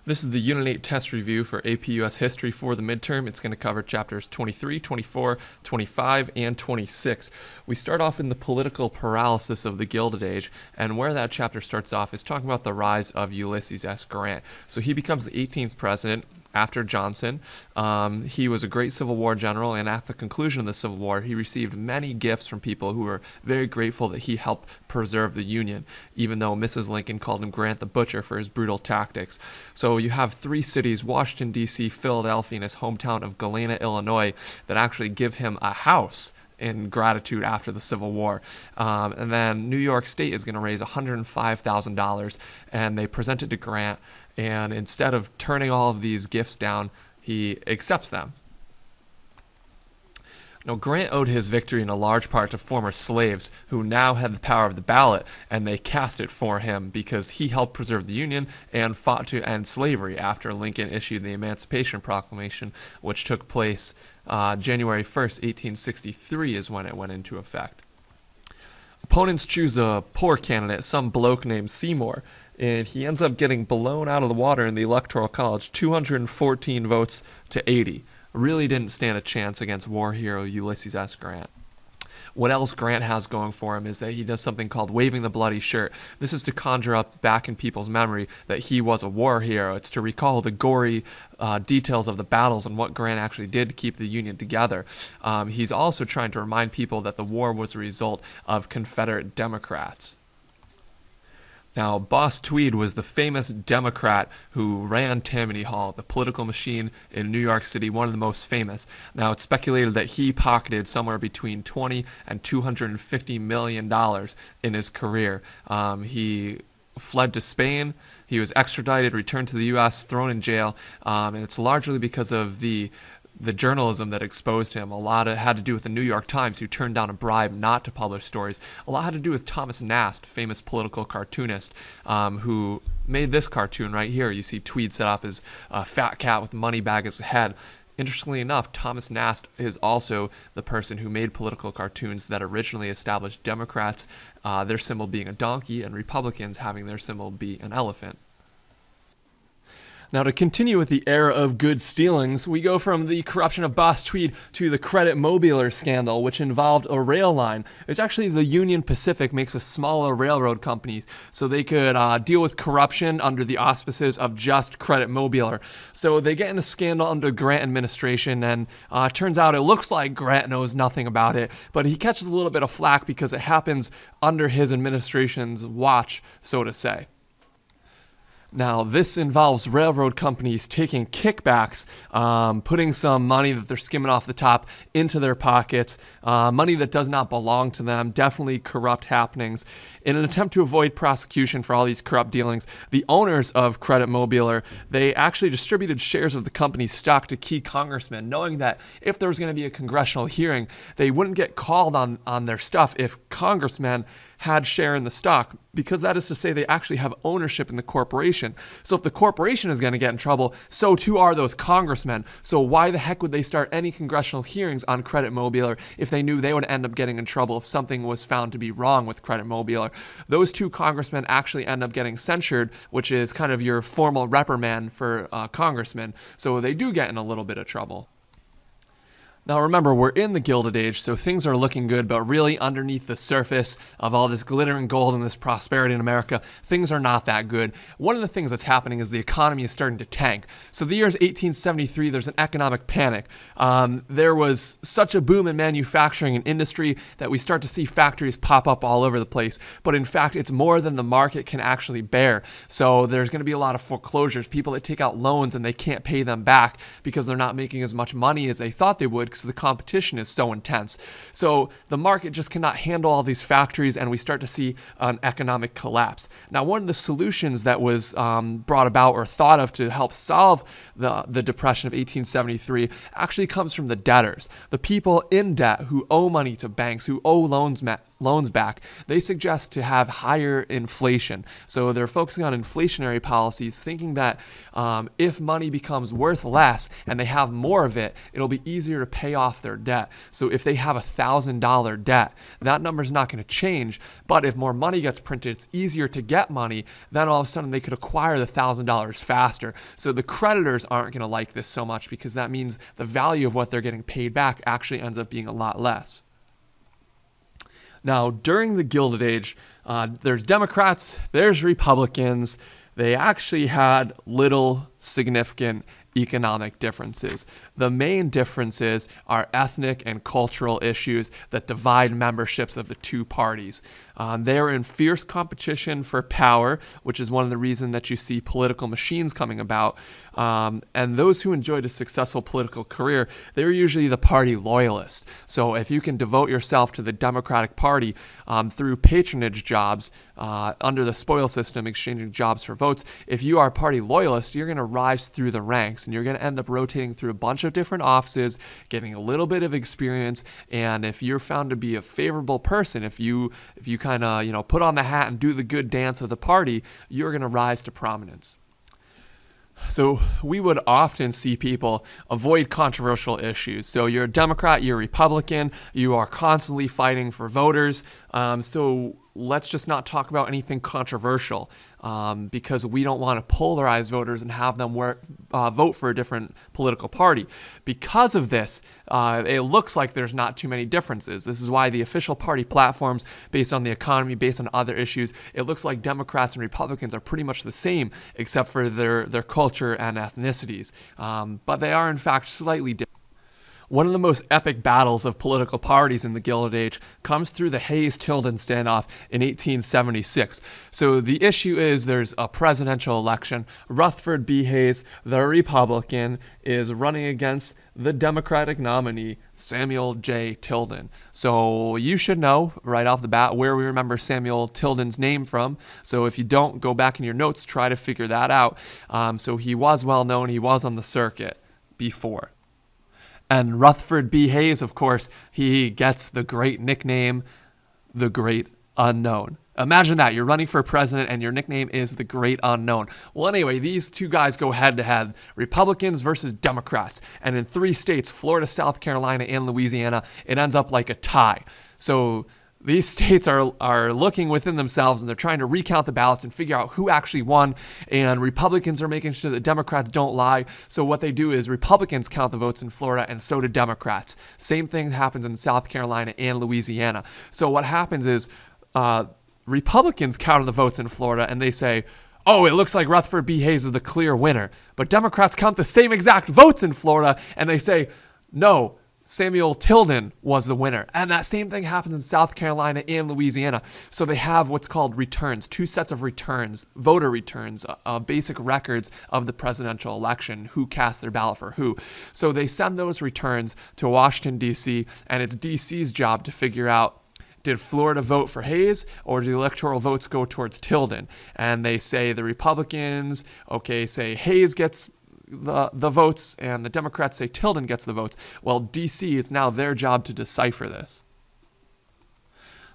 This is the Unit 8 test review for APUS History for the midterm. It's going to cover chapters 23, 24, 25, and 26. We start off in the political paralysis of the Gilded Age, and where that chapter starts off is talking about the rise of Ulysses S. Grant. So he becomes the 18th president after Johnson. He was a great Civil War general, and at the conclusion of the Civil War, he received many gifts from people who were very grateful that he helped preserve the Union, even though Mrs. Lincoln called him Grant the Butcher for his brutal tactics. So you have three cities, Washington, D.C., Philadelphia, and his hometown of Galena, Illinois, that actually give him a house in gratitude after the Civil War. And then New York State is going to raise $105,000, and they present it to Grant, and instead of turning all of these gifts down, he accepts them. Now, Grant owed his victory in a large part to former slaves who now had the power of the ballot, and they cast it for him because he helped preserve the Union and fought to end slavery after Lincoln issued the Emancipation Proclamation, which took place January 1st, 1863 is when it went into effect. Opponents choose a poor candidate, some bloke named Seymour, and he ends up getting blown out of the water in the Electoral College, 214 votes to 80. Really didn't stand a chance against war hero Ulysses S. Grant. What else Grant has going for him is that he does something called waving the bloody shirt. This is to conjure up back in people's memory that he was a war hero. It's to recall the gory details of the battles and what Grant actually did to keep the Union together. He's also trying to remind people that the war was a result of Confederate Democrats. Now, Boss Tweed was the famous Democrat who ran Tammany Hall, the political machine in New York City, one of the most famous. Now, it's speculated that he pocketed somewhere between $20 and $250 million in his career. He fled to Spain, he was extradited, returned to the U.S., thrown in jail, and it's largely because of the journalism that exposed him. A lot had to do with the New York Times, who turned down a bribe not to publish stories. A lot had to do with Thomas Nast, famous political cartoonist, who made this cartoon right here. You see Tweed set up as a fat cat with a money bag as a head. Interestingly enough, Thomas Nast is also the person who made political cartoons that originally established Democrats, their symbol being a donkey, and Republicans having their symbol be an elephant. Now, to continue with the era of good stealings, we go from the corruption of Boss Tweed to the Credit Mobiler scandal, which involved a rail line. It's actually the Union Pacific makes a smaller railroad companies so they could deal with corruption under the auspices of just Credit Mobiler. So they get in a scandal under Grant administration, and it turns out it looks like Grant knows nothing about it, but he catches a little bit of flack because it happens under his administration's watch, so to say. Now, this involves railroad companies taking kickbacks, putting some money that they're skimming off the top into their pockets, money that does not belong to them, definitely corrupt happenings. In an attempt to avoid prosecution for all these corrupt dealings, the owners of Credit Mobiler, they actually distributed shares of the company's stock to key congressmen, knowing that if there was going to be a congressional hearing, they wouldn't get called on their stuff if congressmen had share in the stock, because that is to say they actually have ownership in the corporation. So if the corporation is going to get in trouble, so too are those congressmen. So why the heck would they start any congressional hearings on Credit Mobiler if they knew they would end up getting in trouble if something was found to be wrong with Credit Mobiler? Those two congressmen actually end up getting censured, which is kind of your formal reprimand for congressmen. So they do get in a little bit of trouble. Now remember, we're in the Gilded Age, so things are looking good, but really underneath the surface of all this glittering gold and this prosperity in America, things are not that good. One of the things that's happening is the economy is starting to tank. So the year is 1873, there's an economic panic. There was such a boom in manufacturing and industry that we start to see factories pop up all over the place, but in fact, it's more than the market can actually bear. So there's going to be a lot of foreclosures, people that take out loans and they can't pay them back because they're not making as much money as they thought they would, because the competition is so intense. So the market just cannot handle all these factories, and we start to see an economic collapse. Now, one of the solutions that was brought about or thought of to help solve the depression of 1873 actually comes from the debtors, the people in debt who owe money to banks, who owe loans back, they suggest to have higher inflation. So they're focusing on inflationary policies, thinking that if money becomes worth less and they have more of it, it'll be easier to pay off their debt. So if they have $1,000 debt, that number's not going to change. But if more money gets printed, it's easier to get money. Then all of a sudden they could acquire the $1,000 faster. So the creditors aren't going to like this so much, because that means the value of what they're getting paid back actually ends up being a lot less. Now, during the Gilded Age, there's Democrats, there's Republicans. They actually had little significant economic differences. The main differences are ethnic and cultural issues that divide memberships of the two parties. They are in fierce competition for power, which is one of the reasons that you see political machines coming about. And those who enjoyed a successful political career, they're usually the party loyalists. So if you can devote yourself to the Democratic Party through patronage jobs, under the spoil system, exchanging jobs for votes, if you are a party loyalist, you're going to rise through the ranks, and you're going to end up rotating through a bunch of different offices, getting a little bit of experience. And if you're found to be a favorable person, if you kind of put on the hat and do the good dance of the party, you're going to rise to prominence. So we would often see people avoid controversial issues. So you're a Democrat, you're a Republican, you are constantly fighting for voters. So let's just not talk about anything controversial, because we don't want to polarize voters and have them vote for a different political party. Because of this, it looks like there's not too many differences. This is why the official party platforms, based on the economy, based on other issues, it looks like Democrats and Republicans are pretty much the same, except for their culture and ethnicities. But they are, in fact, slightly different. One of the most epic battles of political parties in the Gilded Age comes through the Hayes-Tilden standoff in 1876. So the issue is there's a presidential election. Rutherford B. Hayes, the Republican, is running against the Democratic nominee, Samuel J. Tilden. So you should know right off the bat where we remember Samuel Tilden's name from. So if you don't, go back in your notes, try to figure that out. So he was well known. He was on the circuit before. And Rutherford B. Hayes, of course, he gets the great nickname, the Great Unknown. Imagine that. You're running for president and your nickname is the Great Unknown. Well, anyway, these two guys go head to head, Republicans versus Democrats. And in 3 states, Florida, South Carolina, and Louisiana, it ends up like a tie. So these states are looking within themselves, and they're trying to recount the ballots and figure out who actually won. And Republicans are making sure that Democrats don't lie. So what they do is Republicans count the votes in Florida, and so do Democrats. Same thing happens in South Carolina and Louisiana. So what happens is Republicans count the votes in Florida, and they say, oh, it looks like Rutherford B. Hayes is the clear winner. But Democrats count the same exact votes in Florida, and they say, no, Samuel Tilden was the winner. And that same thing happens in South Carolina and Louisiana. So they have what's called returns, 2 sets of returns, voter returns, basic records of the presidential election, who cast their ballot for who. So they send those returns to Washington, D.C., and it's D.C.'s job to figure out, did Florida vote for Hayes, or do the electoral votes go towards Tilden? And they say the Republicans, say Hayes gets the votes, and the Democrats say Tilden gets the votes. Well, D.C., it's now their job to decipher this.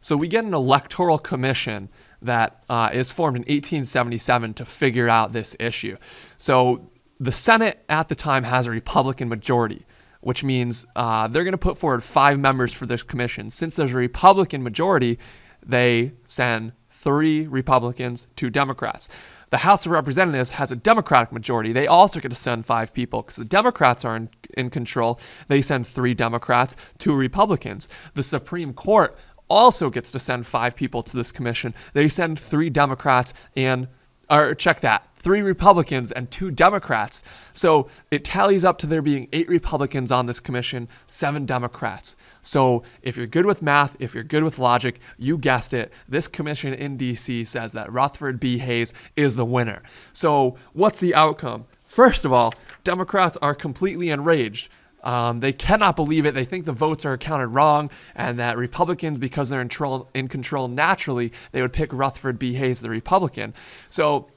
So we get an electoral commission that is formed in 1877 to figure out this issue. So the Senate at the time has a Republican majority, which means they're going to put forward 5 members for this commission. Since there's a Republican majority, they send 3 Republicans, 2 Democrats. The House of Representatives has a Democratic majority. They also get to send 5 people because the Democrats are in control. They send 3 Democrats, 2 Republicans. The Supreme Court also gets to send 5 people to this commission. They send 3 Democrats and, or check that, 3 Republicans and 2 Democrats. So it tallies up to there being 8 Republicans on this commission, 7 Democrats. So if you're good with math, if you're good with logic, you guessed it, this commission in D.C. says that Rutherford B. Hayes is the winner. So what's the outcome? First of all, Democrats are completely enraged. They cannot believe it. They think the votes are counted wrong, and that Republicans, because they're in control naturally, they would pick Rutherford B. Hayes, the Republican. So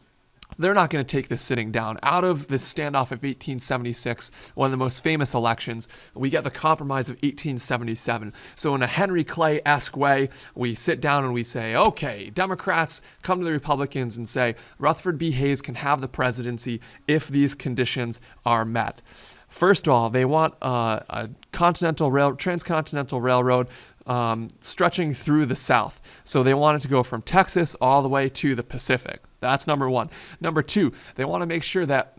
they're not going to take this sitting down. Out of this standoff of 1876, one of the most famous elections, we get the Compromise of 1877. So in a Henry Clay-esque way, we sit down and we say, okay, Democrats come to the Republicans and say, Rutherford B. Hayes can have the presidency if these conditions are met. First of all, they want a transcontinental railroad stretching through the South. So they want it to go from Texas all the way to the Pacific. That's number one. Number two, they want to make sure that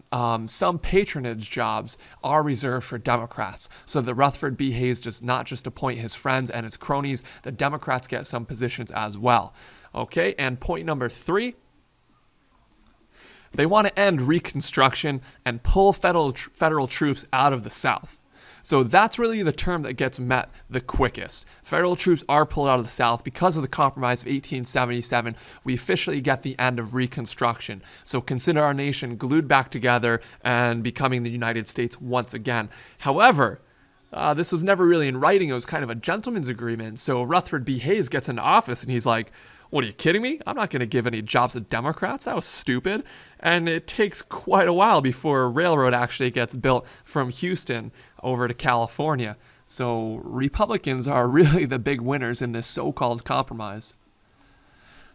some patronage jobs are reserved for Democrats, so that Rutherford B. Hayes does not just appoint his friends and his cronies, the Democrats get some positions as well. Okay, and point number three, they want to end Reconstruction and pull federal troops out of the South. So that's really the term that gets met the quickest. Federal troops are pulled out of the South because of the Compromise of 1877. We officially get the end of Reconstruction. So consider our nation glued back together and becoming the United States once again. However, this was never really in writing. It was kind of a gentleman's agreement. So Rutherford B. Hayes gets into office and he's like, what, are you kidding me? I'm not going to give any jobs to Democrats. That was stupid. And it takes quite a while before a railroad actually gets built from Houston over to California. So Republicans are really the big winners in this so-called compromise.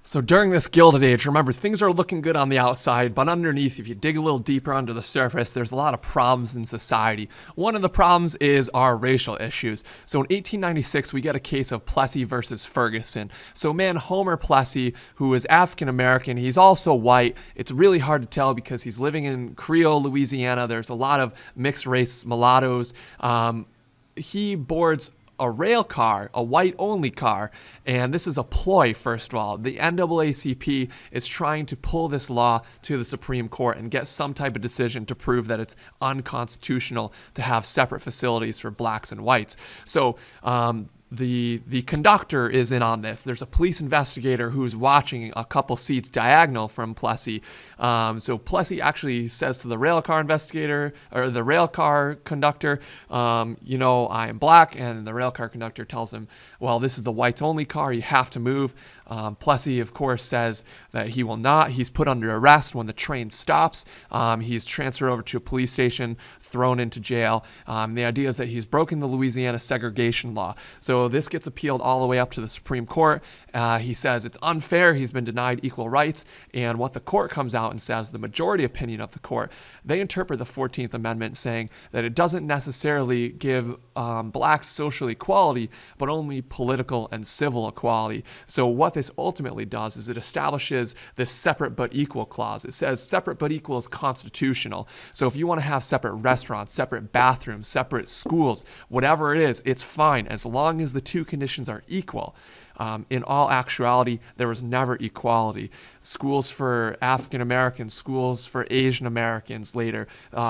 So during this Gilded Age, remember, things are looking good on the outside, but underneath, if you dig a little deeper under the surface, there's a lot of problems in society. One of the problems is our racial issues. So in 1896, we get a case of Plessy versus Ferguson. So man, Homer Plessy, who is African-American, he's also white. It's really hard to tell because he's living in Creole, Louisiana. There's a lot of mixed-race mulattoes. He boards a rail car, a white-only car, and this is a ploy, first of all. The NAACP is trying to pull this law to the Supreme Court and get some type of decision to prove that it's unconstitutional to have separate facilities for blacks and whites. So the conductor is in on this. There's a police investigator who's watching a couple seats diagonal from Plessy. So Plessy actually says to the rail car investigator, or the rail car conductor, you know, I am black. And the rail car conductor tells him, well, this is the whites only car. You have to move. Plessy, of course, says that he will not. He's put under arrest when the train stops. He's transferred over to a police station, thrown into jail. The idea is that he's broken the Louisiana segregation law. So this gets appealed all the way up to the Supreme Court. He says it's unfair. He's been denied equal rights. And what the court comes out and says, the majority opinion of the court, they interpret the 14th Amendment saying that it doesn't necessarily give blacks social equality, but only political and civil equality. So what this ultimately does is it establishes this separate but equal clause. It says separate but equal is constitutional. So if you want to have separate restaurants, separate bathrooms, separate schools, whatever it is, it's fine as long as the two conditions are equal. In all actuality, there was never equality. Schools for African Americans, schools for Asian Americans later,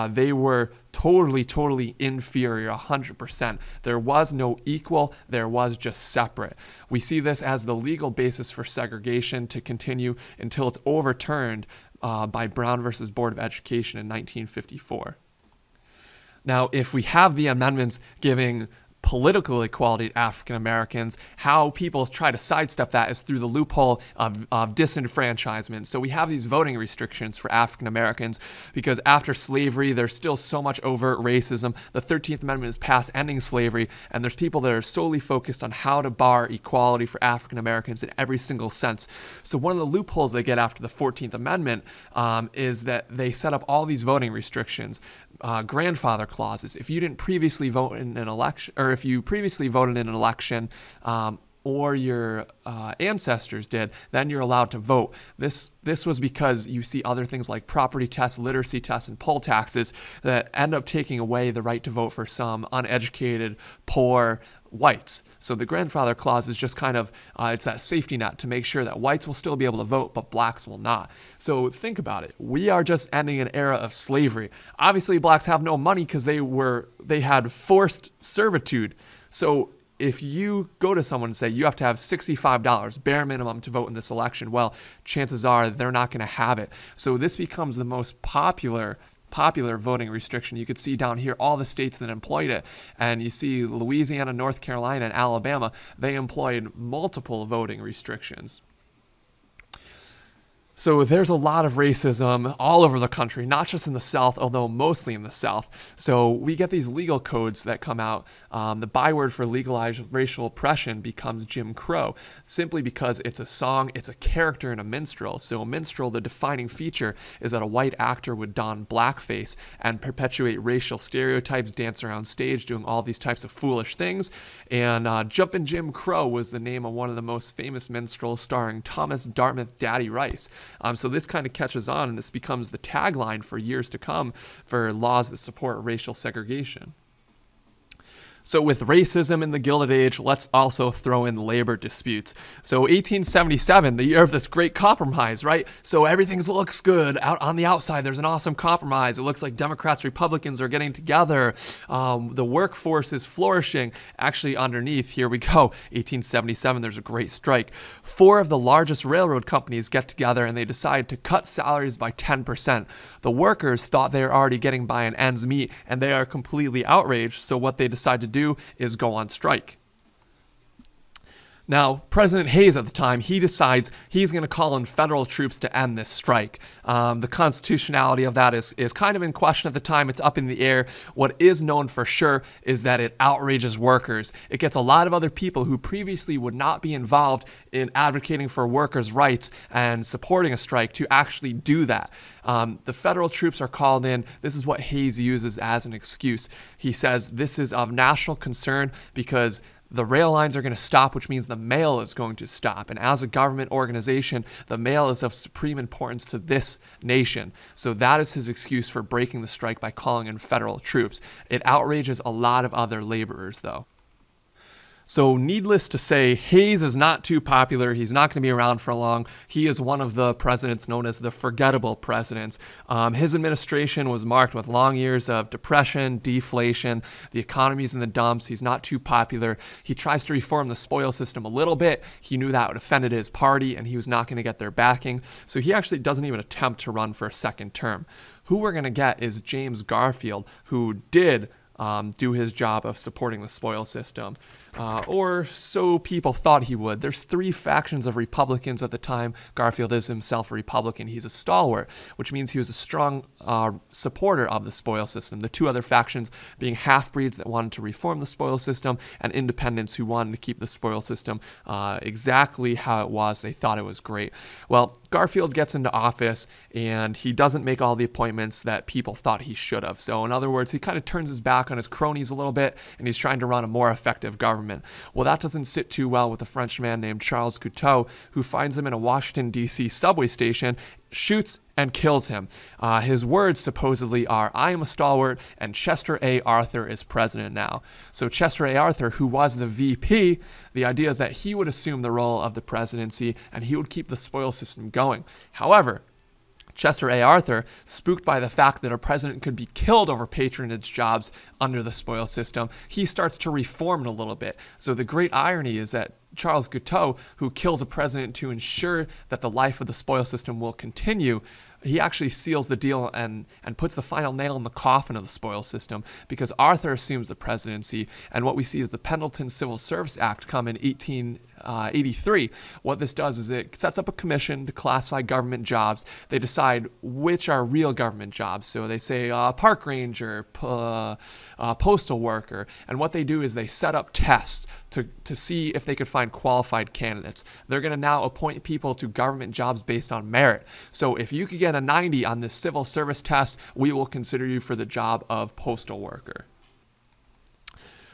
they were totally inferior, 100%. There was no equal, there was just separate. We see this as the legal basis for segregation to continue until it's overturned by Brown versus Board of Education in 1954. Now, if we have the amendments giving political equality to African Americans, how people try to sidestep that is through the loophole of disenfranchisement. So we have these voting restrictions for African Americans because after slavery, there's still so much overt racism. The 13th Amendment is passed ending slavery, and there's people that are solely focused on how to bar equality for African Americans in every single sense. So one of the loopholes they get after the 14th Amendment is that they set up all these voting restrictions. Grandfather clauses. If you didn't previously vote in an election, or if you previously voted in an election, or your ancestors did, then you're allowed to vote. This was because you see other things like property tests, literacy tests, and poll taxes that end up taking away the right to vote for some uneducated, poor whites. So the grandfather clause is just kind of, it's that safety net to make sure that whites will still be able to vote, but blacks will not. So think about it. We are just ending an era of slavery. Obviously, blacks have no money because they had forced servitude. So if you go to someone and say you have to have $65 bare minimum to vote in this election, well, chances are they're not going to have it. So this becomes the most popular voting restriction. You could see down here all the states that employed it, and you see Louisiana, North Carolina, and Alabama, they employed multiple voting restrictions. So there's a lot of racism all over the country, not just in the South, although mostly in the South. So we get these legal codes that come out. The byword for legalized racial oppression becomes Jim Crow, simply because it's a song, it's a character in a minstrel. So a minstrel, the defining feature is that a white actor would don blackface and perpetuate racial stereotypes, dance around stage, doing all these types of foolish things. And Jumpin' Jim Crow was the name of one of the most famous minstrels, starring Thomas Dartmouth Daddy Rice. So this kind of catches on, and this becomes the tagline for years to come for laws that support racial segregation. So with racism in the Gilded Age, let's also throw in labor disputes. So 1877, the year of this great compromise, right? So everything looks good. Out on the outside, there's an awesome compromise. It looks like Democrats, Republicans are getting together. The workforce is flourishing. Actually, underneath, here we go, 1877, there's a great strike. 4 of the largest railroad companies get together and they decide to cut salaries by 10%. The workers thought they were already getting by on ends meet, and they are completely outraged. So what they decide to do is go on strike. Now, President Hayes at the time, he decides he's going to call in federal troops to end this strike. The constitutionality of that is kind of in question at the time. It's up in the air. What is known for sure is that it outrages workers. It gets a lot of other people who previously would not be involved in advocating for workers' rights and supporting a strike to actually do that. The federal troops are called in. This is what Hayes uses as an excuse. He says this is of national concern because the rail lines are going to stop, which means the mail is going to stop. And as a government organization, the mail is of supreme importance to this nation. So that is his excuse for breaking the strike by calling in federal troops. It outrages a lot of other laborers, though. So needless to say, Hayes is not too popular. He's not going to be around for long. He is one of the presidents known as the forgettable presidents. His administration was marked with long years of depression, deflation, the economy's in the dumps. He's not too popular. He tries to reform the spoil system a little bit. He knew that would offend his party and he was not going to get their backing. So he actually doesn't even attempt to run for a second term. Who we're going to get is James Garfield, who did do his job of supporting the spoil system, or so people thought he would. There's 3 factions of Republicans at the time. Garfield is himself a Republican. He's a stalwart, which means he was a strong supporter of the spoil system. The 2 other factions being half-breeds that wanted to reform the spoil system and independents who wanted to keep the spoil system exactly how it was. They thought it was great. Well, Garfield gets into office and he doesn't make all the appointments that people thought he should have. So in other words, he kind of turns his back on his cronies a little bit and he's trying to run a more effective government. Well, that doesn't sit too well with a Frenchman named Charles Couteau, who finds him in a Washington, D.C. subway station, shoots and kills him. His words supposedly are, "I am a stalwart and Chester A. Arthur is president now." So Chester A. Arthur, who was the VP, the idea is that he would assume the role of the presidency and he would keep the spoil system going. However, Chester A. Arthur, spooked by the fact that a president could be killed over patronage jobs under the spoil system, he starts to reform it a little bit. So the great irony is that Charles Couteau, who kills a president to ensure that the life of the spoil system will continue, he actually seals the deal and puts the final nail in the coffin of the spoil system, because Arthur assumes the presidency. And what we see is the Pendleton Civil Service Act come in 1883. What this does is it sets up a commission to classify government jobs. They decide which are real government jobs. So they say park ranger, postal worker. And what they do is they set up tests to see if they could find qualified candidates. They're going to now appoint people to government jobs based on merit. So if you could get a 90 on this civil service test, we will consider you for the job of postal worker.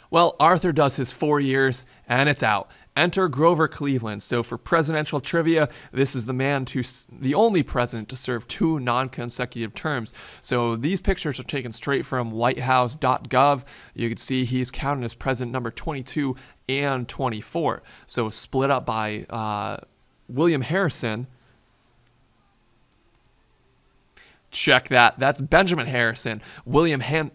Well, Arthur does his 4 years and it's out. Enter Grover Cleveland. So for presidential trivia, this is the only president to serve 2 non-consecutive terms. So these pictures are taken straight from whitehouse.gov. You can see he's counted as president number 22 and 24. So split up by William Harrison. Check that. That's Benjamin Harrison,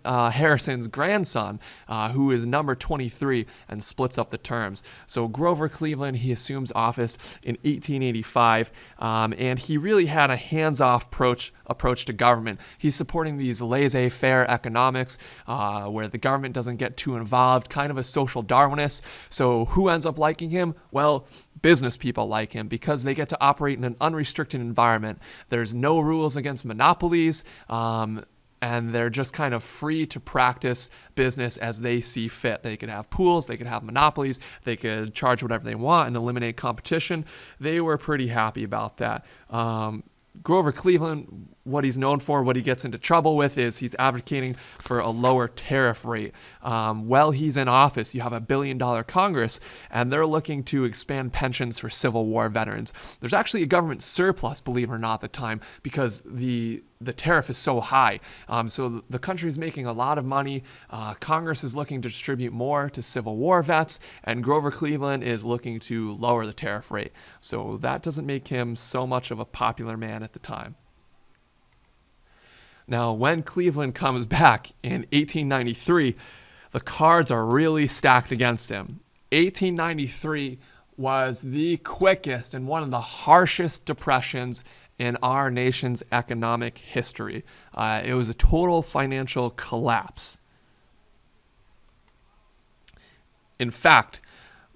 Harrison's grandson, who is number 23 and splits up the terms. So Grover Cleveland, he assumes office in 1885, and he really had a hands-off approach to government. He's supporting these laissez-faire economics where the government doesn't get too involved, kind of a social Darwinist. So who ends up liking him? Well, business people like him because they get to operate in an unrestricted environment. There's no rules against monopolies, and they're just kind of free to practice business as they see fit. They could have pools, they could have monopolies, they could charge whatever they want and eliminate competition. They were pretty happy about that. Grover Cleveland, what he's known for, what he gets into trouble with, is he's advocating for a lower tariff rate. While he's in office, you have a $1 billion Congress, and they're looking to expand pensions for Civil War veterans. There's actually a government surplus, believe it or not, at the time, because the tariff is so high. So the country's making a lot of money. Congress is looking to distribute more to Civil War vets, and Grover Cleveland is looking to lower the tariff rate. So that doesn't make him so much of a popular man at the time. Now, when Cleveland comes back in 1893, the cards are really stacked against him. 1893 was the quickest and one of the harshest depressions in our nation's economic history. It was a total financial collapse. In fact,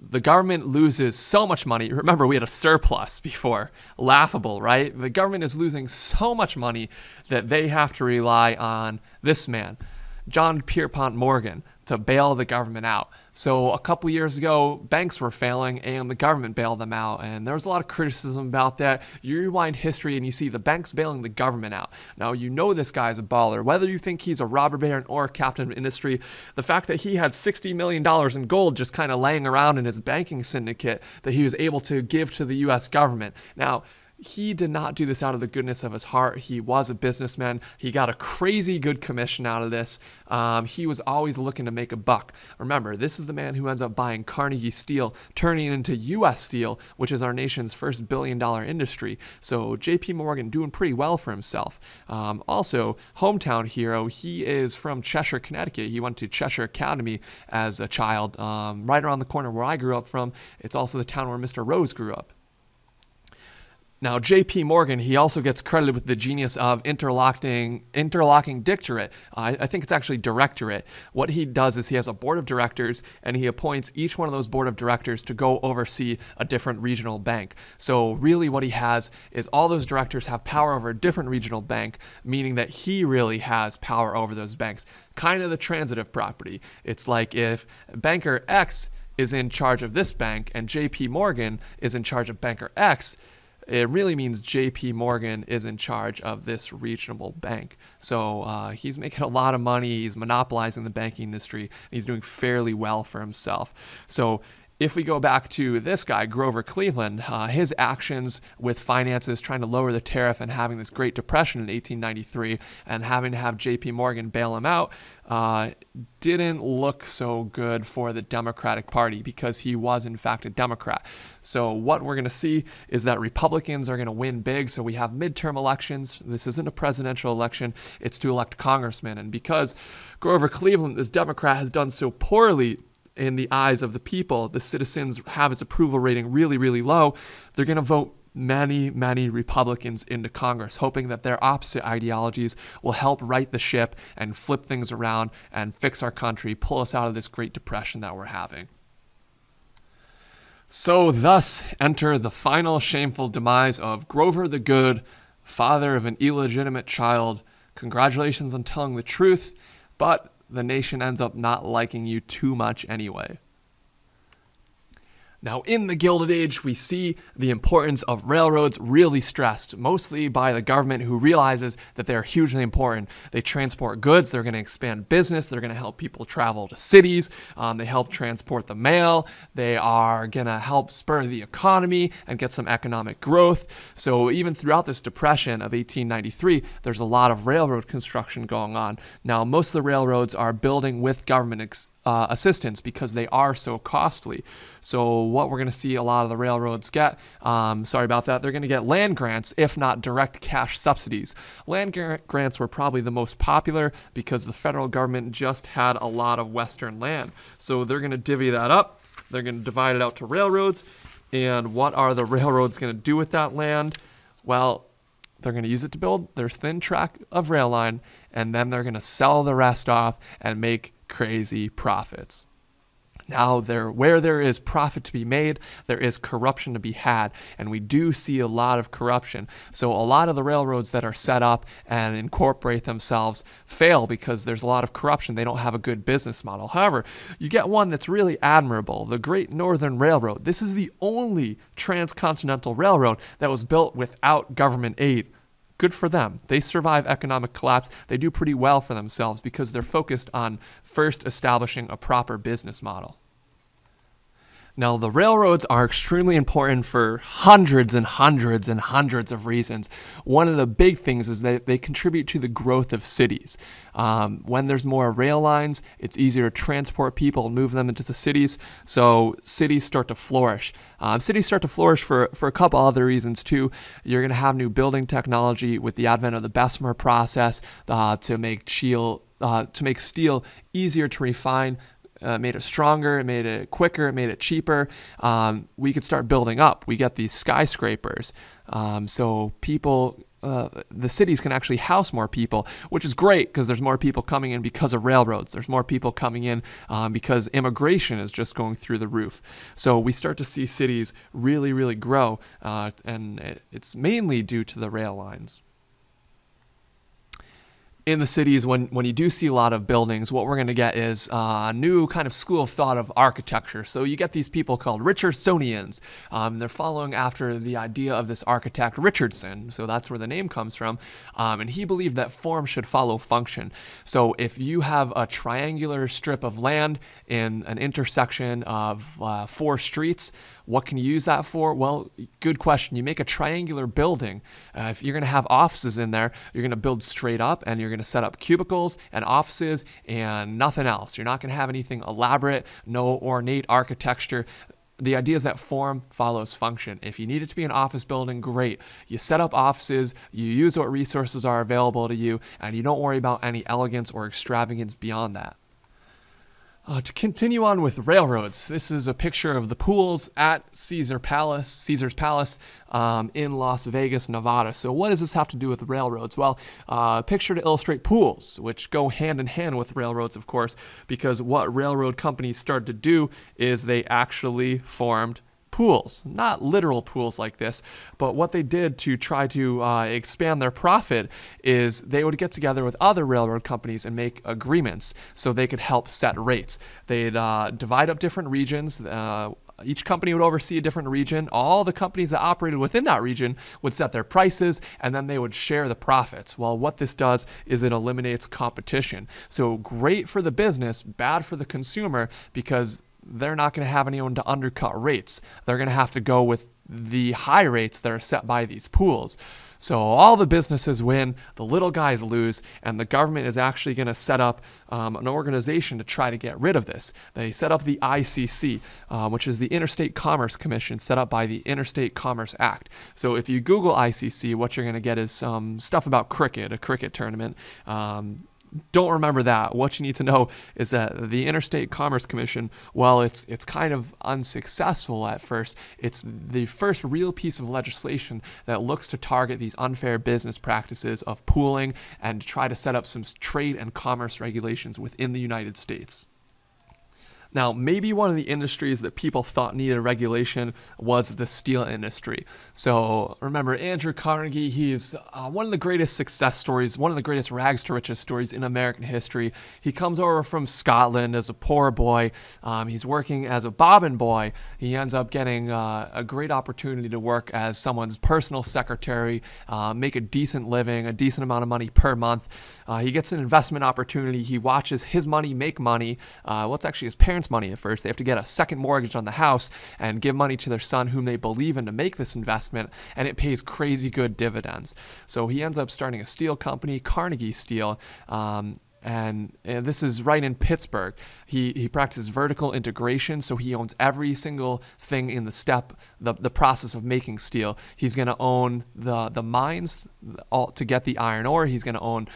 the government loses so much money. Remember, we had a surplus before. Laughable, right? The government is losing so much money that they have to rely on this man, John Pierpont Morgan, to bail the government out. So a couple years ago, banks were failing and the government bailed them out. And there was a lot of criticism about that. You rewind history and you see the banks bailing the government out. Now, you know this guy's a baller. Whether you think he's a robber baron or a captain of industry, the fact that he had $60 million in gold just kind of laying around in his banking syndicate that he was able to give to the U.S. government. Now, he did not do this out of the goodness of his heart. He was a businessman. He got a crazy good commission out of this. He was always looking to make a buck. Remember, this is the man who ends up buying Carnegie Steel, turning it into U.S. Steel, which is our nation's first billion-dollar industry. So J.P. Morgan doing pretty well for himself. Also, hometown hero, he is from Cheshire, Connecticut. He went to Cheshire Academy as a child, right around the corner where I grew up from. It's also the town where Mr. Rose grew up. Now, J.P. Morgan, he also gets credited with the genius of interlocking dictorate. I think it's actually directorate. What he does is he has a board of directors, and he appoints each one of those board of directors to go oversee a different regional bank. So really what he has is all those directors have power over a different regional bank, meaning that he really has power over those banks. Kind of the transitive property. It's like if banker X is in charge of this bank and J.P. Morgan is in charge of banker X, it really means J.P. Morgan is in charge of this regional bank. So he's making a lot of money. He's monopolizing the banking industry. And he's doing fairly well for himself. So if we go back to this guy, Grover Cleveland, his actions with finances, trying to lower the tariff and having this Great Depression in 1893 and having to have J.P. Morgan bail him out, didn't look so good for the Democratic Party because he was, in fact, a Democrat. So what we're going to see is that Republicans are going to win big. So we have midterm elections. This isn't a presidential election. It's to elect congressmen. And because Grover Cleveland, this Democrat, has done so poorly in the eyes of the people, the citizens have his approval rating really, really low, they're going to vote many, many Republicans into Congress, hoping that their opposite ideologies will help right the ship and flip things around and fix our country, pull us out of this Great Depression that we're having. So thus enter the final shameful demise of Grover the Good, father of an illegitimate child. Congratulations on telling the truth, but the nation ends up not liking you too much anyway. Now, in the Gilded Age, we see the importance of railroads really stressed, mostly by the government, who realizes that they're hugely important. They transport goods, they're going to expand business, they're going to help people travel to cities, they help transport the mail, they are going to help spur the economy and get some economic growth. So even throughout this depression of 1893, there's a lot of railroad construction going on. Now, most of the railroads are building with government assistance because they are so costly. So what we're going to see a lot of the railroads get, sorry about that, they're going to get land grants, if not direct cash subsidies. Land grants were probably the most popular because the federal government just had a lot of Western land. So they're going to divvy that up. They're going to divide it out to railroads. And what are the railroads going to do with that land? Well, they're going to use it to build their thin track of rail line, and then they're going to sell the rest off and make crazy profits. Now, where there is profit to be made, there is corruption to be had, and we do see a lot of corruption. So a lot of the railroads that are set up and incorporate themselves fail because there's a lot of corruption. They don't have a good business model. However, you get one that's really admirable, the Great Northern Railroad. This is the only transcontinental railroad that was built without government aid. Good for them. They survive economic collapse. They do pretty well for themselves because they're focused on first establishing a proper business model. Now, the railroads are extremely important for hundreds and hundreds and hundreds of reasons. One of the big things is that they contribute to the growth of cities. When there's more rail lines, it's easier to transport people and move them into the cities, so cities start to flourish. Cities start to flourish for a couple other reasons too. You're going to have new building technology with the advent of the Bessemer process to make steel easier to refine. Made it stronger, it made it quicker, it made it cheaper. We could start building up. We get these skyscrapers. So people, the cities can actually house more people, which is great because there's more people coming in because of railroads. There's more people coming in because immigration is just going through the roof. So we start to see cities really, really grow, and it's mainly due to the rail lines. In the cities, when you do see a lot of buildings, what we're going to get is a new kind of school of thought of architecture. So you get these people called Richardsonians. They're following after the idea of this architect Richardson. So that's where the name comes from. And he believed that form should follow function. So if you have a triangular strip of land in an intersection of 4 streets, what can you use that for? Well, good question. You make a triangular building. If you're going to have offices in there, you're going to build straight up and you're going to set up cubicles and offices and nothing else. You're not going to have anything elaborate, no ornate architecture. The idea is that form follows function. If you need it to be an office building, great. You set up offices, you use what resources are available to you, and you don't worry about any elegance or extravagance beyond that. To continue on with railroads, this is a picture of the pools at Caesar's Palace in Las Vegas, Nevada. So what does this have to do with railroads? Well, a picture to illustrate pools, which go hand in hand with railroads, of course, because what railroad companies started to do is they actually formed pools, not literal pools like this, but what they did to try to expand their profit is they would get together with other railroad companies and make agreements so they could help set rates. They'd divide up different regions. Each company would oversee a different region. All the companies that operated within that region would set their prices, and then they would share the profits. Well, what this does is it eliminates competition. So great for the business, bad for the consumer, because they're not going to have anyone to undercut rates. They're going to have to go with the high rates that are set by these pools. So all the businesses win, the little guys lose, and the government is actually going to set up an organization to try to get rid of this. They set up the ICC, which is the Interstate Commerce Commission, set up by the Interstate Commerce Act. So if you Google ICC, what you're going to get is some stuff about cricket, a cricket tournament. Don't remember that. What you need to know is that the Interstate Commerce Commission, while it's kind of unsuccessful at first, it's the first real piece of legislation that looks to target these unfair business practices of pooling and to try to set up some trade and commerce regulations within the United States. Now, maybe one of the industries that people thought needed regulation was the steel industry. So remember, Andrew Carnegie, he's one of the greatest success stories, one of the greatest rags to riches stories in American history. He comes over from Scotland as a poor boy. He's working as a bobbin boy. He ends up getting a great opportunity to work as someone's personal secretary, make a decent living, a decent amount of money per month. He gets an investment opportunity. He watches his money make money. Well, it's actually his parents' money at first. They have to get a second mortgage on the house and give money to their son whom they believe in to make this investment, and it pays crazy good dividends. So he ends up starting a steel company, Carnegie Steel, and this is right in Pittsburgh. He practices vertical integration, so he owns every single thing in the process of making steel. He's going to own the mines to get the iron ore. He's going to own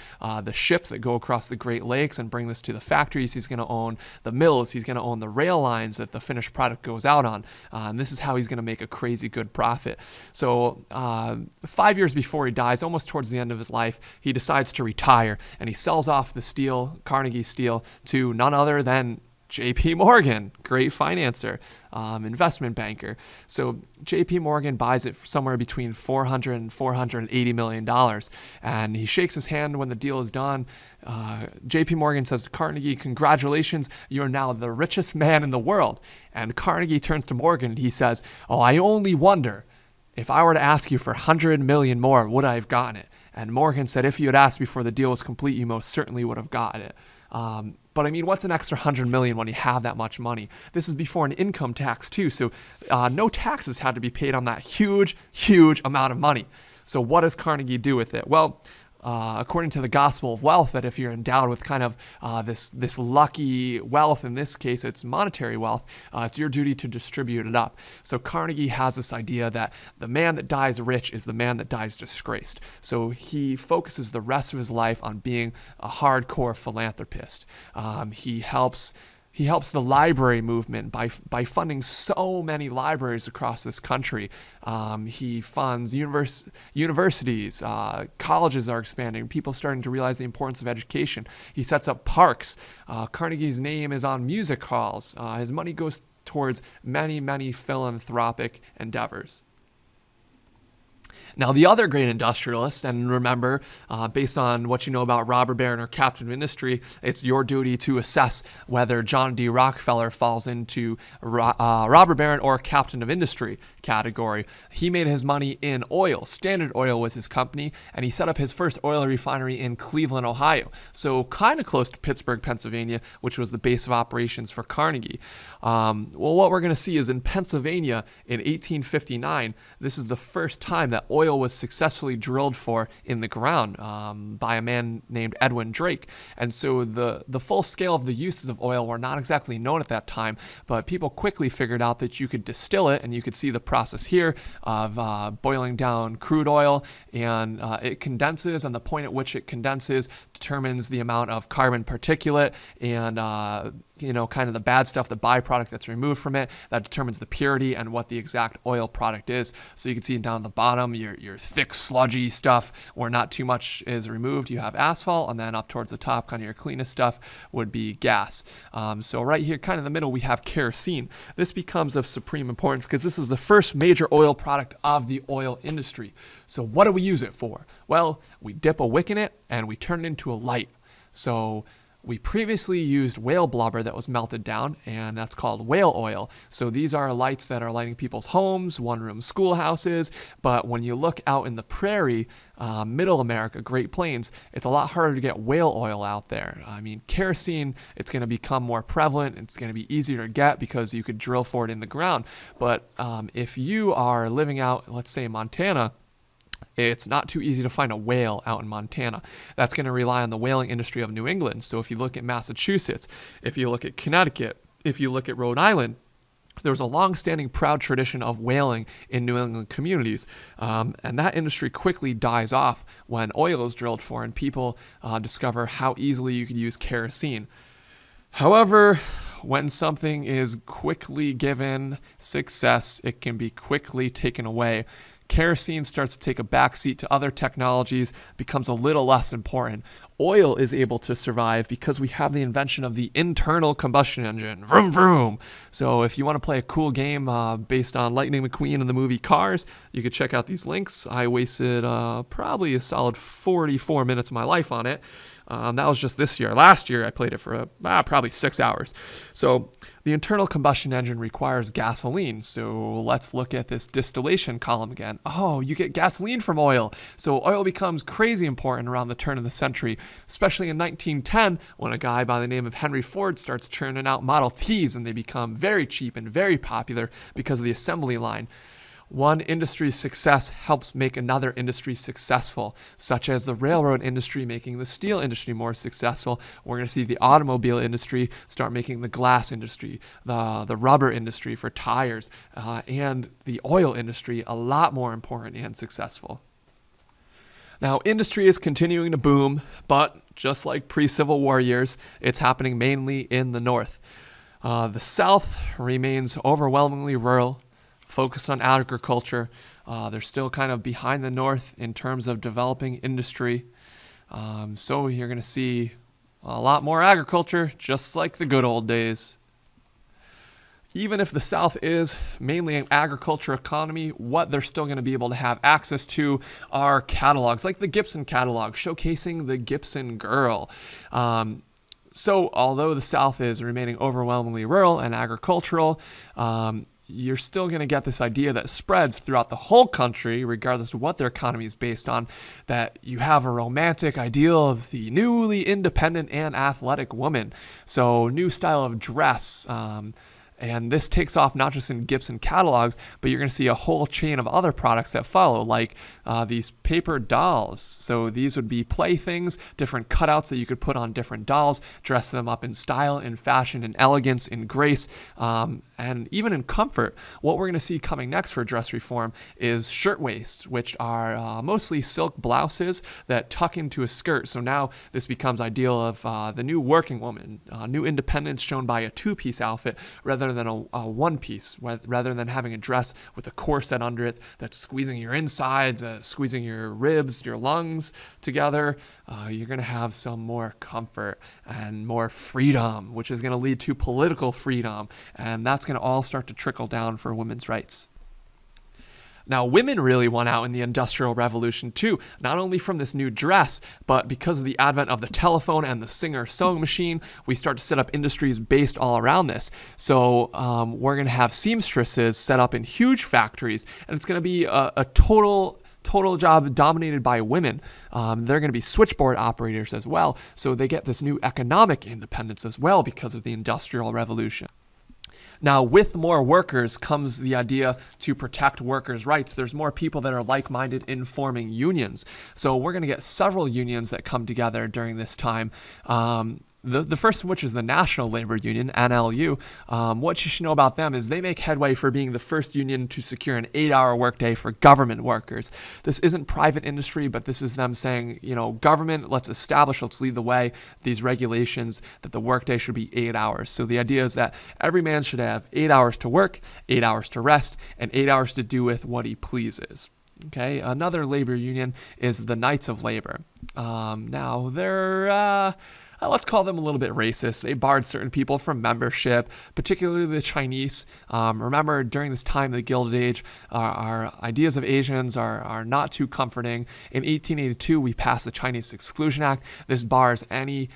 the ships that go across the Great Lakes and bring this to the factories. He's going to own the mills. He's going to own the rail lines that the finished product goes out on. And this is how he's going to make a crazy good profit. So 5 years before he dies, almost towards the end of his life, he decides to retire, and he sells off the steel, Carnegie Steel, to none other than JP Morgan, great financer, investment banker. So JP Morgan buys it for somewhere between $400 and $480 million. And he shakes his hand when the deal is done. JP Morgan says to Carnegie, "Congratulations, you're now the richest man in the world." And Carnegie turns to Morgan and he says, "Oh, I only wonder, if I were to ask you for 100 million more, would I have gotten it?" And Morgan said, "If you had asked before the deal was complete, you most certainly would have gotten it." But I mean, what's an extra 100 million when you have that much money? This is before an income tax too, so no taxes had to be paid on that huge, huge amount of money. So what does Carnegie do with it? Well, according to the Gospel of Wealth, that if you're endowed with kind of this lucky wealth, in this case it's monetary wealth, it's your duty to distribute it up. So Carnegie has this idea that the man that dies rich is the man that dies disgraced. So he focuses the rest of his life on being a hardcore philanthropist. He helps the library movement by funding so many libraries across this country. He funds universities, colleges are expanding, people starting to realize the importance of education. He sets up parks. Carnegie's name is on music halls. His money goes towards many, many philanthropic endeavors. Now, the other great industrialist, and remember, based on what you know about robber baron or captain of industry, it's your duty to assess whether John D. Rockefeller falls into robber baron or captain of industry category. He made his money in oil. Standard Oil was his company, and he set up his first oil refinery in Cleveland, Ohio, so kind of close to Pittsburgh, Pennsylvania, which was the base of operations for Carnegie. Well, what we're going to see is in Pennsylvania in 1859, this is the first time that oil was successfully drilled for in the ground by a man named Edwin Drake. And so the full scale of the uses of oil were not exactly known at that time, but people quickly figured out that you could distill it, and you could see the process here of boiling down crude oil, and it condenses, and the point at which it condenses determines the amount of carbon particulate and kind of the bad stuff, the byproduct that's removed from it, that determines the purity and what the exact oil product is. So you can see down the bottom, your thick, sludgy stuff where not too much is removed, you have asphalt, and then up towards the top, kind of your cleanest stuff would be gas. So right here, kind of in the middle, we have kerosene. This becomes of supreme importance because this is the first major oil product of the oil industry. So what do we use it for? Well, we dip a wick in it and we turn it into a light. So we previously used whale blubber that was melted down, and that's called whale oil. So these are lights that are lighting people's homes, one-room schoolhouses, but when you look out in the prairie, middle America, Great Plains, it's a lot harder to get whale oil out there. I mean, kerosene, it's going to become more prevalent. It's going to be easier to get because you could drill for it in the ground. But if you are living out, let's say, Montana, it's not too easy to find a whale out in Montana. That's going to rely on the whaling industry of New England. So if you look at Massachusetts, if you look at Connecticut, if you look at Rhode Island, there's a long-standing proud tradition of whaling in New England communities, and that industry quickly dies off when oil is drilled for and people discover how easily you can use kerosene. However, when something is quickly given success, it can be quickly taken away. Kerosene starts to take a backseat to other technologies, becomes a little less important. Oil is able to survive because we have the invention of the internal combustion engine. Vroom, vroom. So if you want to play a cool game based on Lightning McQueen in the movie Cars, you could check out these links. I wasted probably a solid 44 minutes of my life on it. That was just this year. Last year, I played it for probably 6 hours. So the internal combustion engine requires gasoline. So let's look at this distillation column again. Oh, you get gasoline from oil. So oil becomes crazy important around the turn of the century, especially in 1910, when a guy by the name of Henry Ford starts churning out Model Ts, and they become very cheap and very popular because of the assembly line. One industry's success helps make another industry successful, such as the railroad industry making the steel industry more successful. We're going to see the automobile industry start making the glass industry, the rubber industry for tires, and the oil industry a lot more important and successful. Now, industry is continuing to boom, but just like pre-Civil War years, it's happening mainly in the North. The South remains overwhelmingly rural, focused on agriculture. They're still kind of behind the North in terms of developing industry. So you're going to see a lot more agriculture, just like the good old days. Even if the South is mainly an agriculture economy, what they're still going to be able to have access to are catalogs, like the Gibson catalog, showcasing the Gibson girl. So although the South is remaining overwhelmingly rural and agricultural, you're still going to get this idea that spreads throughout the whole country, regardless of what their economy is based on, that you have a romantic ideal of the newly independent and athletic woman. So new style of dress, and this takes off not just in Gibson catalogs, but you're going to see a whole chain of other products that follow, like these paper dolls. So these would be playthings, different cutouts that you could put on different dolls, dress them up in style, in fashion, in elegance, in grace, and even in comfort. What we're going to see coming next for dress reform is shirtwaists, which are mostly silk blouses that tuck into a skirt. So now this becomes ideal of the new working woman, new independence shown by a two-piece outfit rather than a one-piece, rather than having a dress with a corset under it that's squeezing your insides, squeezing your ribs, your lungs together. You're going to have some more comfort and more freedom, which is going to lead to political freedom, and that's going to all start to trickle down for women's rights. Now, women really won out in the Industrial Revolution too, not only from this new dress, but because of the advent of the telephone and the Singer sewing machine, we start to set up industries based all around this. So we're going to have seamstresses set up in huge factories, and it's going to be a total job dominated by women. They're going to be switchboard operators as well, so they get this new economic independence as well because of the Industrial Revolution. Now, with more workers comes the idea to protect workers' rights. There's more people that are like-minded in forming unions. So we're going to get several unions that come together during this time. The first of which is the National Labor Union, NLU. What you should know about them is they make headway for being the first union to secure an 8-hour workday for government workers. This isn't private industry, but this is them saying, you know, government, let's lead the way, these regulations that the workday should be 8 hours. So the idea is that every man should have 8 hours to work, 8 hours to rest, and 8 hours to do with what he pleases. Okay, another labor union is the Knights of Labor. Now, they're... let's call them a little bit racist. They barred certain people from membership, particularly the Chinese. Remember, during this time, the Gilded Age, our ideas of Asians are not too comforting. In 1882, we passed the Chinese Exclusion Act. This bars any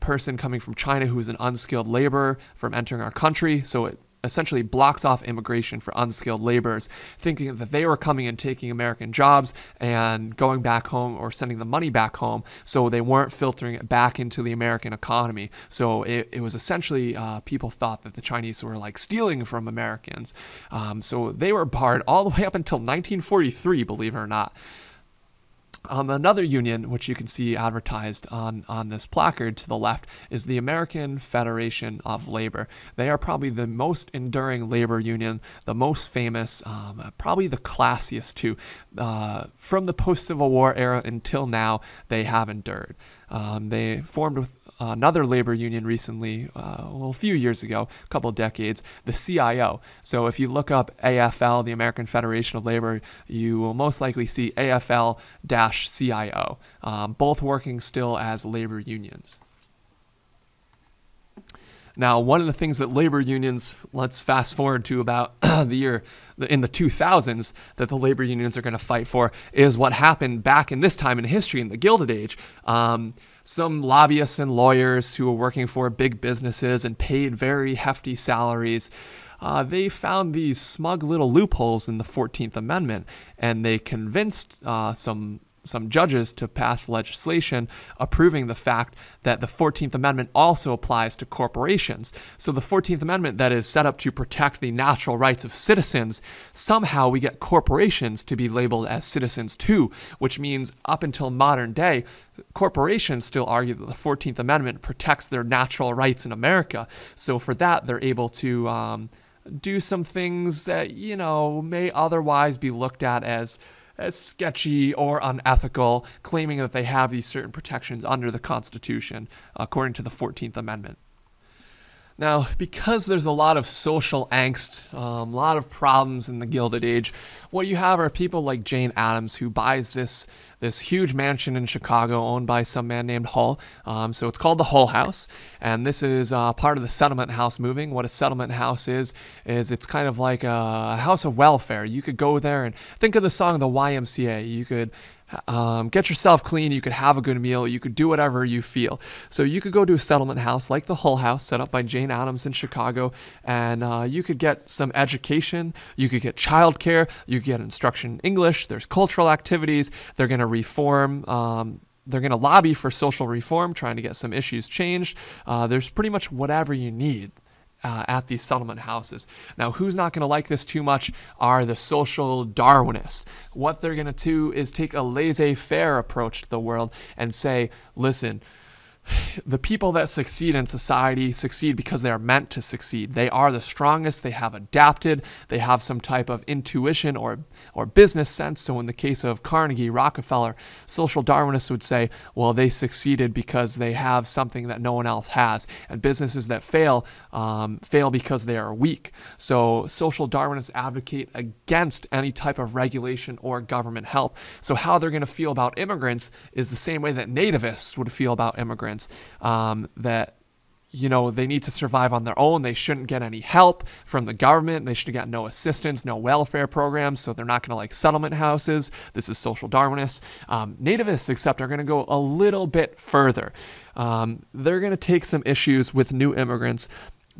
person coming from China who is an unskilled laborer from entering our country. So it essentially blocks off immigration for unskilled laborers, thinking that they were coming and taking American jobs and going back home or sending the money back home, so they weren't filtering it back into the American economy. So it was essentially, people thought that the Chinese were like stealing from Americans. So they were barred all the way up until 1943, believe it or not. Another union, which you can see advertised on this placard to the left, is the American Federation of Labor. They are probably the most enduring labor union, the most famous, probably the classiest too. From the post-Civil War era until now, they have endured. They formed with another labor union recently, a few years ago, a couple of decades, the CIO. So if you look up AFL, the American Federation of Labor, you will most likely see AFL-CIO, both working still as labor unions. Now, one of the things that labor unions, let's fast forward to about in the 2000s, that the labor unions are going to fight for is what happened back in this time in history in the Gilded Age. Some lobbyists and lawyers who were working for big businesses and paid very hefty salaries, they found these smug little loopholes in the 14th Amendment, and they convinced some some judges to pass legislation approving the fact that the 14th Amendment also applies to corporations. So the 14th Amendment that is set up to protect the natural rights of citizens, somehow we get corporations to be labeled as citizens too, which means up until modern day, corporations still argue that the 14th Amendment protects their natural rights in America. So for that, they're able to do some things that, you know, may otherwise be looked at as sketchy or unethical, claiming that they have these certain protections under the Constitution, according to the 14th Amendment. Now, because there's a lot of social angst, a lot of problems in the Gilded Age, what you have are people like Jane Addams, who buys this huge mansion in Chicago owned by some man named Hull. So it's called the Hull House, and this is part of the settlement house moving. What a settlement house is it's kind of like a house of welfare. You could go there and think of the song The YMCA. You could get yourself clean, you could have a good meal, you could do whatever you feel. So you could go to a settlement house like the Hull House, set up by Jane Addams in Chicago, and you could get some education, you could get childcare, you could get instruction in English, there's cultural activities, they're going to reform, they're going to lobby for social reform, trying to get some issues changed. There's pretty much whatever you need at these settlement houses. Now, who's not going to like this too much are the social Darwinists. What they're going to do is take a laissez-faire approach to the world and say, listen, the people that succeed in society succeed because they are meant to succeed. They are the strongest. They have adapted. They have some type of intuition or business sense. So in the case of Carnegie, Rockefeller, social Darwinists would say, well, they succeeded because they have something that no one else has. And businesses that fail because they are weak. So social Darwinists advocate against any type of regulation or government help. So how they're going to feel about immigrants is the same way that nativists would feel about immigrants. That, you know, they need to survive on their own. They shouldn't get any help from the government. They should get no assistance, no welfare programs. So they're not going to like settlement houses. This is social Darwinists. Nativists, except, are going to go a little bit further. They're going to take some issues with new immigrants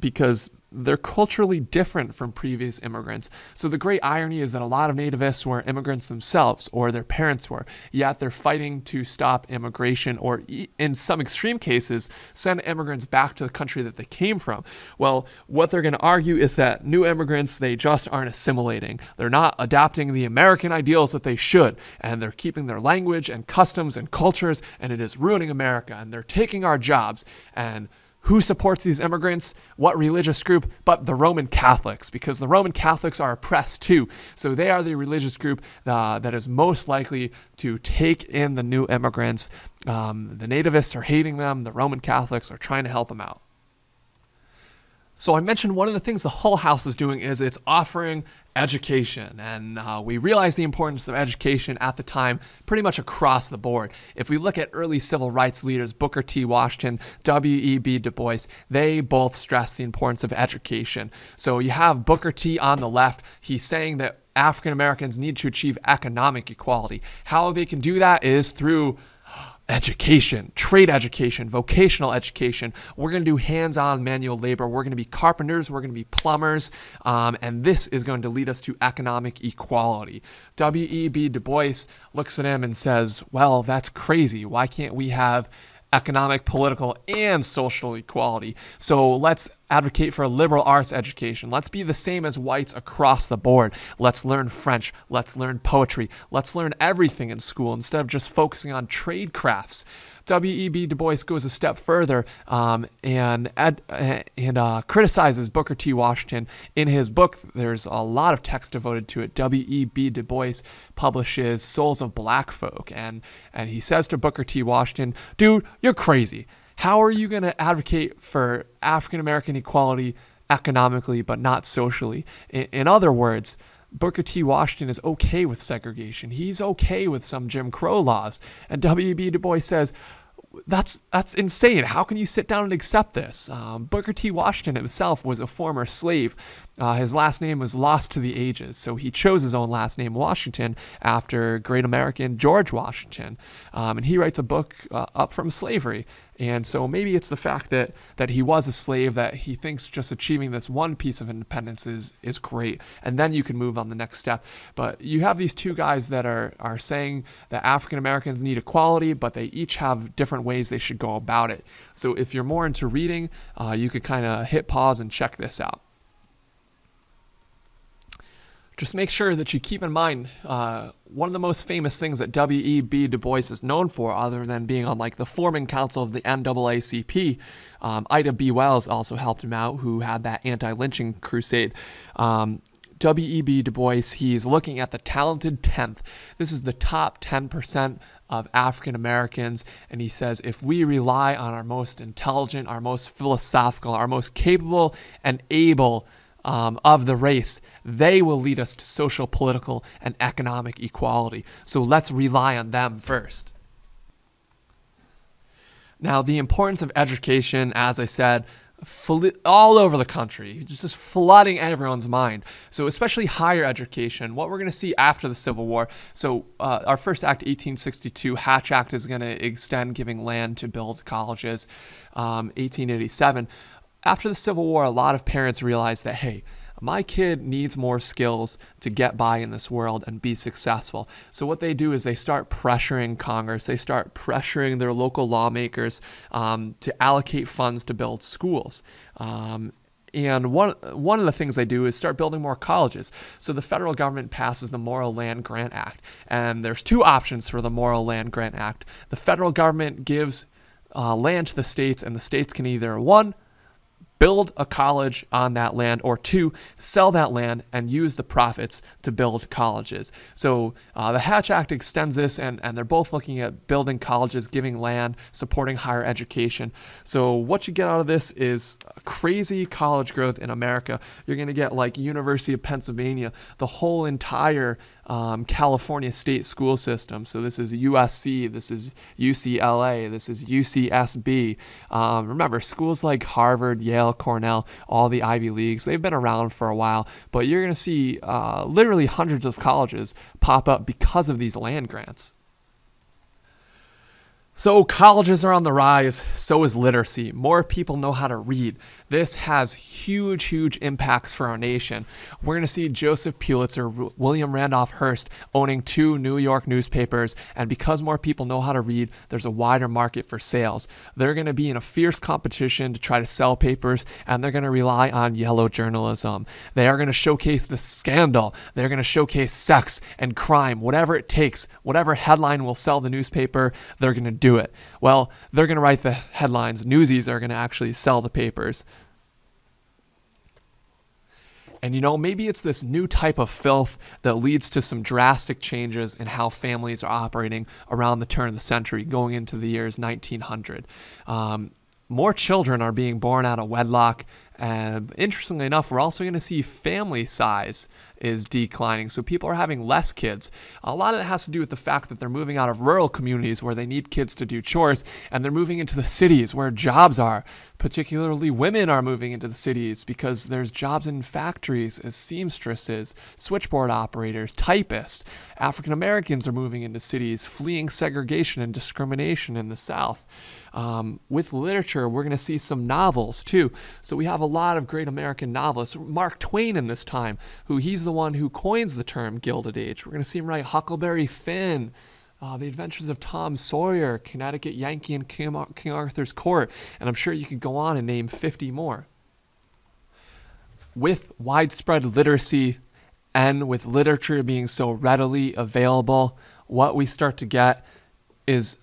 because they're culturally different from previous immigrants. So the great irony is that a lot of nativists were immigrants themselves, or their parents were, yet they're fighting to stop immigration, or in some extreme cases, send immigrants back to the country that they came from. Well, what they're going to argue is that new immigrants, they just aren't assimilating. They're not adopting the American ideals that they should, and they're keeping their language and customs and cultures, and it is ruining America, and they're taking our jobs. And who supports these immigrants? What religious group? But the Roman Catholics, because the Roman Catholics are oppressed too. So they are the religious group that is most likely to take in the new immigrants. The nativists are hating them. The Roman Catholics are trying to help them out. So I mentioned one of the things the Hull House is doing is it's offering education, and we realized the importance of education at the time pretty much across the board. If we look at early civil rights leaders, Booker T. Washington, W.E.B. Du Bois, they both stressed the importance of education. So you have Booker T. on the left. He's saying that African Americans need to achieve economic equality. How they can do that is through education, trade education, vocational education. We're going to do hands-on manual labor. We're going to be carpenters. We're going to be plumbers. And this is going to lead us to economic equality. W.E.B. Du Bois looks at him and says, well, that's crazy. Why can't we have economic, political, and social equality? So let's advocate for a liberal arts education. Let's be the same as whites across the board. Let's learn French. Let's learn poetry. Let's learn everything in school instead of just focusing on trade crafts. W.E.B. Du Bois goes a step further and criticizes Booker T. Washington. In his book, there's a lot of text devoted to it. W.E.B. Du Bois publishes Souls of Black Folk, and he says to Booker T. Washington, dude, you're crazy. How are you going to advocate for African-American equality economically but not socially? In other words, Booker T. Washington is okay with segregation. He's okay with some Jim Crow laws. And W.E.B. Du Bois says, that's insane. How can you sit down and accept this? Booker T. Washington himself was a former slave. His last name was lost to the ages, so he chose his own last name, Washington, after great American George Washington. And he writes a book up from slavery. And so maybe it's the fact that he was a slave, that he thinks just achieving this one piece of independence is great, and then you can move on the next step. But you have these two guys that are saying that African Americans need equality, but they each have different ways they should go about it. So if you're more into reading, you could kind of hit pause and check this out. Just make sure that you keep in mind one of the most famous things that W.E.B. Du Bois is known for, other than being on like the forming council of the NAACP. Ida B. Wells also helped him out, who had that anti-lynching crusade. W.E.B. Du Bois, he's looking at the talented 10th. This is the top 10% of African Americans, and he says if we rely on our most intelligent, our most philosophical, our most capable and able of the race, they will lead us to social, political, and economic equality. So let's rely on them first. Now, the importance of education, as I said, all over the country, just flooding everyone's mind. So especially higher education, what we're going to see after the Civil War. So our first act, 1862, Hatch Act, is going to extend giving land to build colleges. 1887. After the Civil War, a lot of parents realized that, hey, my kid needs more skills to get by in this world and be successful. So what they do is they start pressuring Congress, they start pressuring their local lawmakers to allocate funds to build schools. And one of the things they do is start building more colleges. So the federal government passes the Morrill Land Grant Act. And there's two options for the Morrill Land Grant Act. The federal government gives land to the states, and the states can either, one, build a college on that land, or two, sell that land and use the profits to build colleges. So the Hatch Act extends this, and they're both looking at building colleges, giving land, supporting higher education. So what you get out of this is crazy college growth in America. You're going to get like University of Pennsylvania, the whole entire California state school system. So this is USC, this is UCLA, this is UCSB. Remember, schools like Harvard, Yale, Cornell, all the Ivy Leagues, they've been around for a while, but you're going to see literally hundreds of colleges pop up because of these land grants. So colleges are on the rise, so is literacy. More people know how to read. This has huge, huge impacts for our nation. We're going to see Joseph Pulitzer, William Randolph Hearst owning 2 New York newspapers, and because more people know how to read, there's a wider market for sales. They're going to be in a fierce competition to try to sell papers, and they're going to rely on yellow journalism. They are going to showcase the scandal. They're going to showcase sex and crime, whatever it takes, whatever headline will sell the newspaper, they're going to do it. Well, they're going to write the headlines. Newsies are going to actually sell the papers. And, you know, maybe it's this new type of filth that leads to some drastic changes in how families are operating around the turn of the century, going into the years 1900. More children are being born out of wedlock. And interestingly enough, we're also going to see family size is declining. So people are having less kids. A lot of it has to do with the fact that they're moving out of rural communities where they need kids to do chores, and they're moving into the cities where jobs are. Particularly women are moving into the cities because there's jobs in factories as seamstresses, switchboard operators, typists. African Americans are moving into cities, fleeing segregation and discrimination in the South. With literature, we're going to see some novels too. So we have a lot of great American novelists. Mark Twain in this time, he's the one who coins the term Gilded Age. We're going to see him write Huckleberry Finn, The Adventures of Tom Sawyer, Connecticut Yankee, and King Arthur's Court. And I'm sure you could go on and name 50 more. With widespread literacy and with literature being so readily available, what we start to get is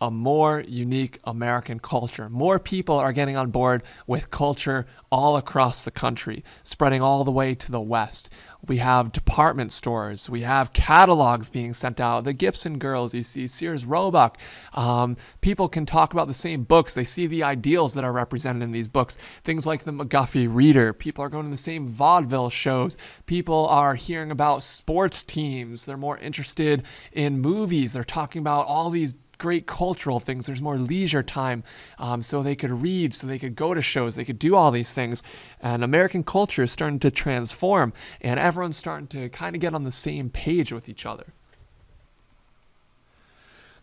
a more unique American culture. More people are getting on board with culture all across the country, spreading all the way to the West. We have department stores. We have catalogs being sent out. The Gibson Girls, you see Sears Roebuck. People can talk about the same books. They see the ideals that are represented in these books. Things like the McGuffey Reader. People are going to the same vaudeville shows. People are hearing about sports teams. They're more interested in movies. They're talking about all these great cultural things. There's more leisure time, so they could read, so they could go to shows, they could do all these things. And American culture is starting to transform, and everyone's starting to kind of get on the same page with each other.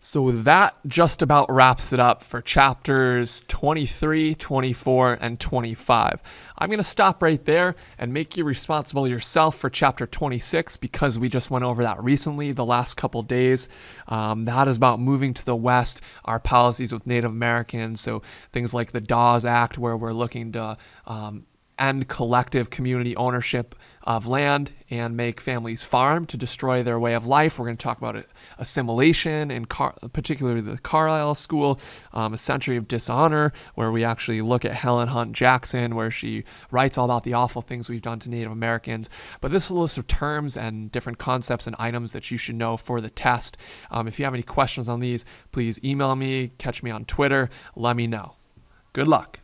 So that just about wraps it up for chapters 23, 24, and 25. I'm going to stop right there and make you responsible yourself for chapter 26 because we just went over that recently the last couple days. That is about moving to the West, our policies with Native Americans. So things like the Dawes Act, where we're looking to end collective community ownership of land and make families farm to destroy their way of life. We're going to talk about assimilation, in particularly the Carlisle School, A Century of Dishonor, where we actually look at Helen Hunt Jackson, where she writes all about the awful things we've done to Native Americans. But this is a list of terms and different concepts and items that you should know for the test. If you have any questions on these, please email me, catch me on Twitter, let me know. Good luck.